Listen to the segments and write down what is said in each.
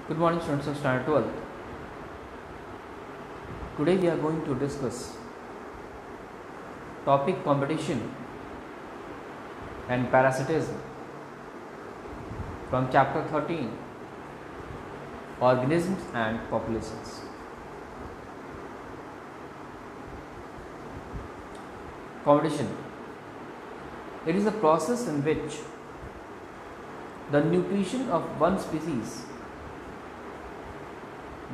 Good morning, students of Standard 12. Today we are going to discuss topic competition and parasitism from chapter 13, organisms and populations. Competition. It is a process in which the nutrition of one species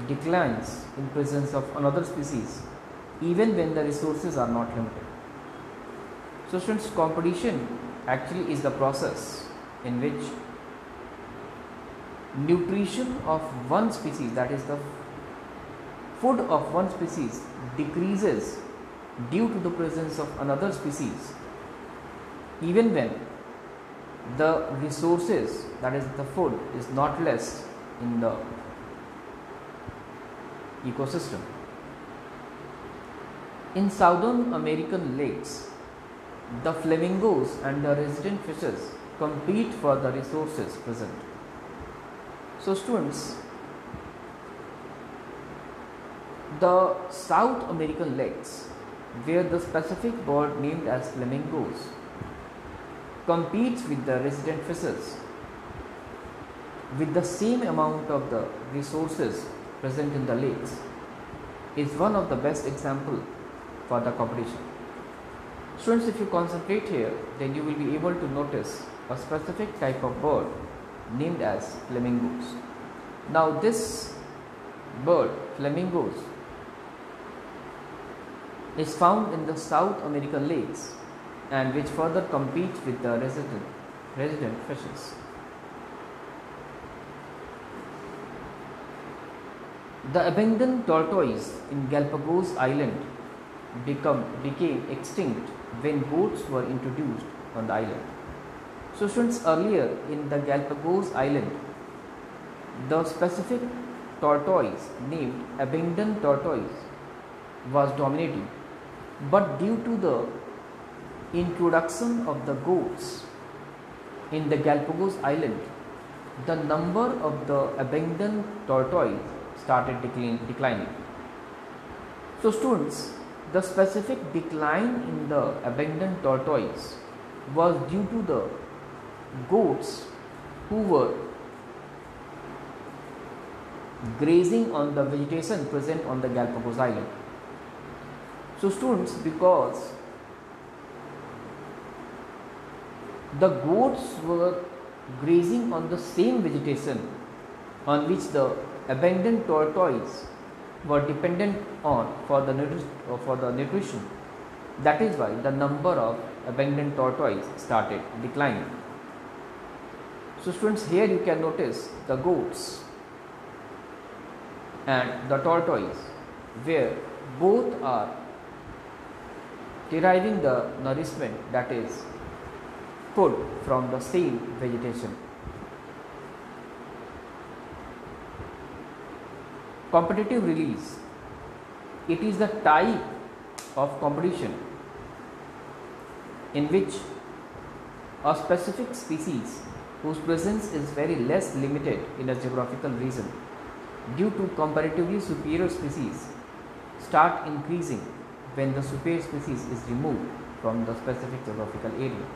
declines in presence of another species even when the resources are not limited. So students, competition actually is the process in which nutrition of one species, that is the food of one species, decreases due to the presence of another species even when the resources, that is the food, is not less in the ecosystem. In Southern American lakes, the flamingos and the resident fishes compete for the resources present. So students, the South American lakes, where the specific bird named as flamingos competes with the resident fishes with the same amount of the resources present in the lakes, is one of the best example for the competition. Students, if you concentrate here, then you will be able to notice a specific type of bird named as flamingos. Now this bird, flamingos, is found in the South American lakes and which further competes with the resident fishes. The abandoned tortoise in Galapagos Island became extinct when boats were introduced on the island. So students, earlier in the Galapagos Island, the specific tortoise named abandoned tortoise was dominating, but due to the introduction of the goats in the Galapagos Island, the number of the abandoned tortoise started declining. So students, the specific decline in the abandoned tortoise was due to the goats who were grazing on the vegetation present on the Galapagos Island. So students, because the goats were grazing on the same vegetation on which the abandoned tortoise were dependent on for the nutrition, that is why the number of abandoned tortoise started declining. So students, here you can notice the goats and the tortoise, where both are deriving the nourishment, that is food, from the same vegetation. Competitive release. It is the type of competition in which a specific species whose presence is very less limited in a geographical region due to comparatively superior species start increasing when the superior species is removed from the specific geographical area.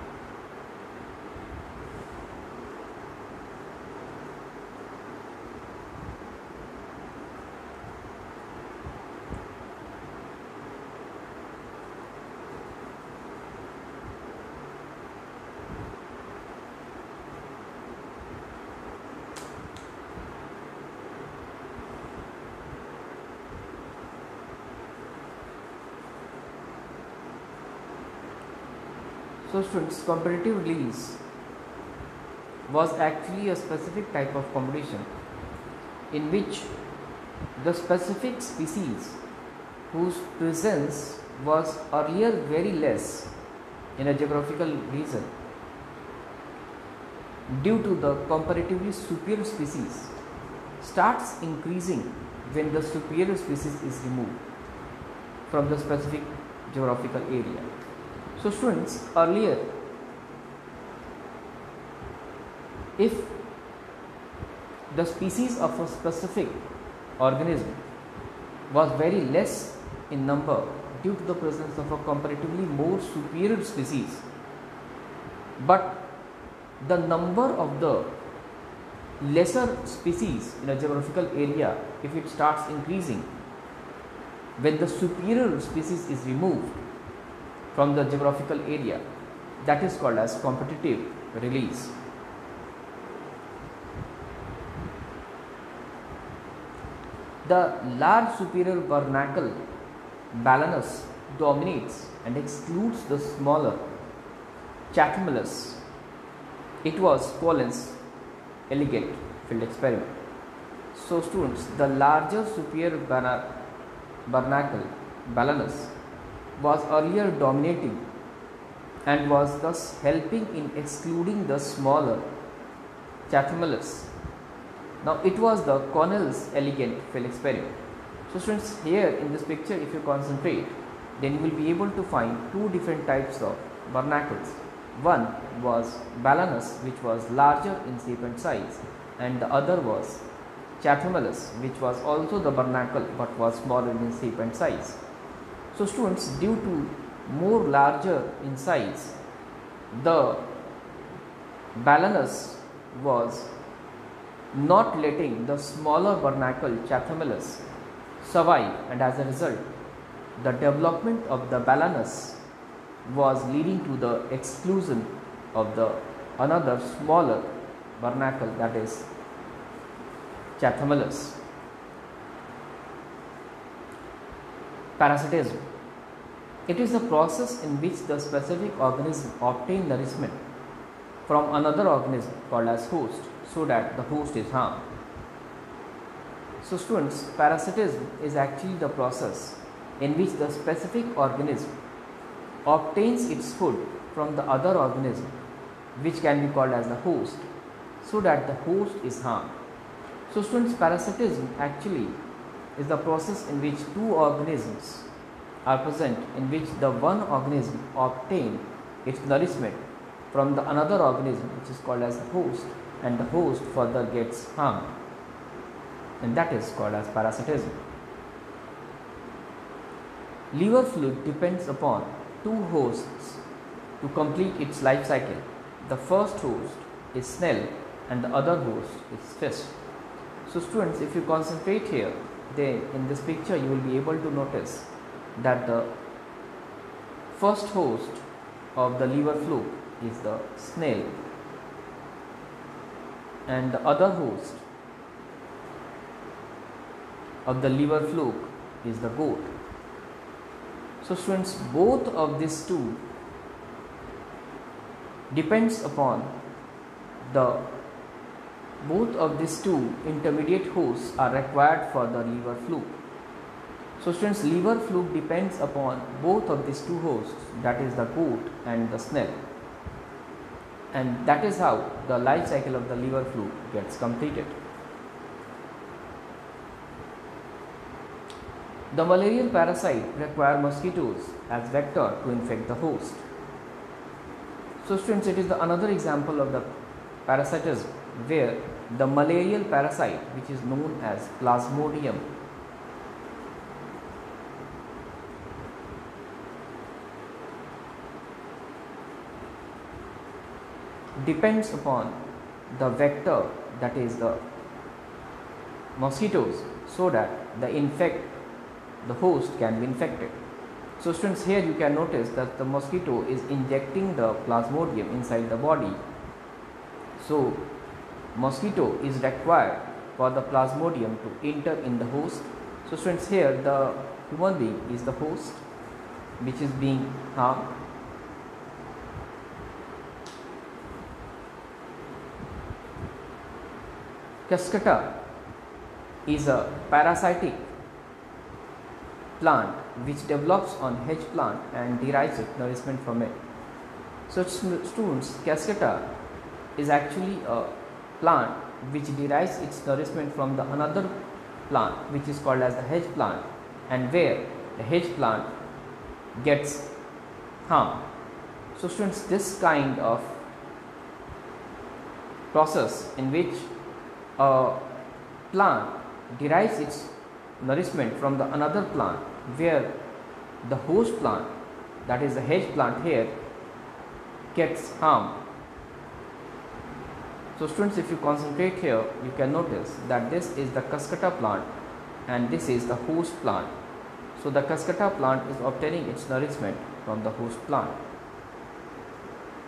So students, competitive release was actually a specific type of competition in which the specific species whose presence was earlier very less in a geographical region due to the comparatively superior species starts increasing when the superior species is removed from the specific geographical area. So students, earlier if the species of a specific organism was very less in number due to the presence of a comparatively more superior species, but the number of the lesser species in a geographical area, if it starts increasing when the superior species is removed from the geographical area, that is called as competitive release. The large superior barnacle Balanus dominates and excludes the smaller Chathmalus. It was Collin's elegant field experiment. So students, the larger superior barnacle Balanus was earlier dominating and was thus helping in excluding the smaller Chathmalus. Now it was the Cornell's elegant field experiment. So students, here in this picture, if you concentrate, then you will be able to find two different types of barnacles. One was Balanus, which was larger in shape and size, and the other was Chathmalus, which was also the barnacle but was smaller in shape and size. So students, due to more larger in size, the Balanus was not letting the smaller barnacle Chathmalus survive, and as a result, the development of the Balanus was leading to the exclusion of the another smaller barnacle, that is Chathmalus. Parasitism. It is the process in which the specific organism obtains nourishment from another organism called as host, so that the host is harmed. So students, parasitism is actually the process in which the specific organism obtains its food from the other organism, which can be called as the host, so that the host is harmed. So students, parasitism actually is the process in which two organisms are present, in which the one organism obtains its nourishment from the another organism, which is called as the host, and the host further gets harmed, and that is called as parasitism. Liver fluid depends upon two hosts to complete its life cycle. The first host is snail and the other host is fish. So students, if you concentrate here, then in this picture you will be able to notice that the first host of the liver fluke is the snail and the other host of the liver fluke is the goat. So students, both of these two depends upon both of these two intermediate hosts are required for the liver fluke. So students, liver fluke depends upon both of these two hosts, that is the goat and the snail, and that is how the life cycle of the liver fluke gets completed. The malarial parasite require mosquitoes as vector to infect the host. So students, it is another example of the parasitism where the malarial parasite, which is known as Plasmodium, depends upon the vector, that is the mosquitoes, so that the host can be infected. So students, here you can notice that the mosquito is injecting the Plasmodium inside the body. So mosquito is required for the Plasmodium to enter in the host. So students, here the human being is the host which is being harmed. Cuscuta is a parasitic plant which develops on hedge plant and derives its nourishment from it. So students, Cuscuta is actually a plant which derives its nourishment from the another plant which is called as the hedge plant, and where the hedge plant gets harmed. So students, this kind of process in which a plant derives its nourishment from the another plant, where the host plant, that is the hedge plant here, gets harmed. So students, if you concentrate here, you can notice that this is the Cuscuta plant and this is the host plant. So the Cuscuta plant is obtaining its nourishment from the host plant,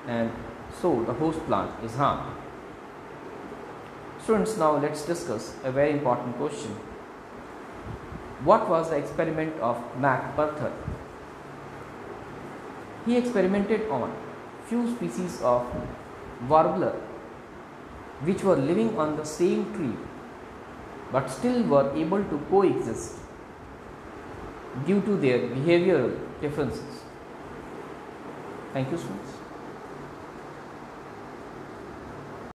and so the host plant is harmed. Students, now let's discuss a very important question. What was the experiment of MacArthur? He experimented on few species of warbler which were living on the same tree but still were able to coexist due to their behavioral differences. Thank you, students.